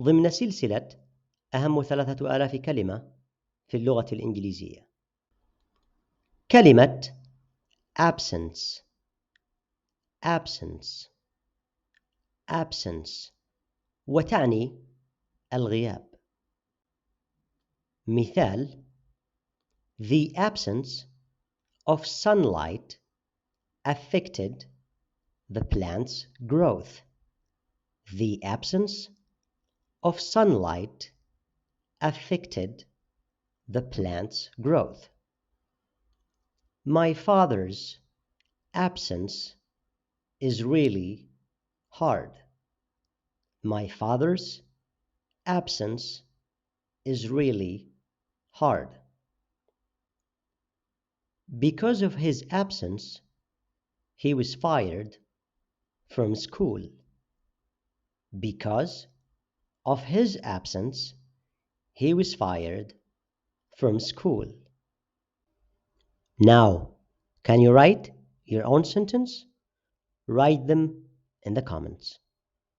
ضمن سلسلة أهم 3000 كلمة في اللغة الإنجليزية. كلمة absence absence absence وتعني الغياب. مثال: The absence of sunlight affected the plant's growth. The absence of sunlight affected the plant's growth. My father's absence is really hard. My father's absence is really hard. Because of his absence, he was fired from school. Because of his absence, he was fired from school. Now, can you write your own sentence? Write them in the comments.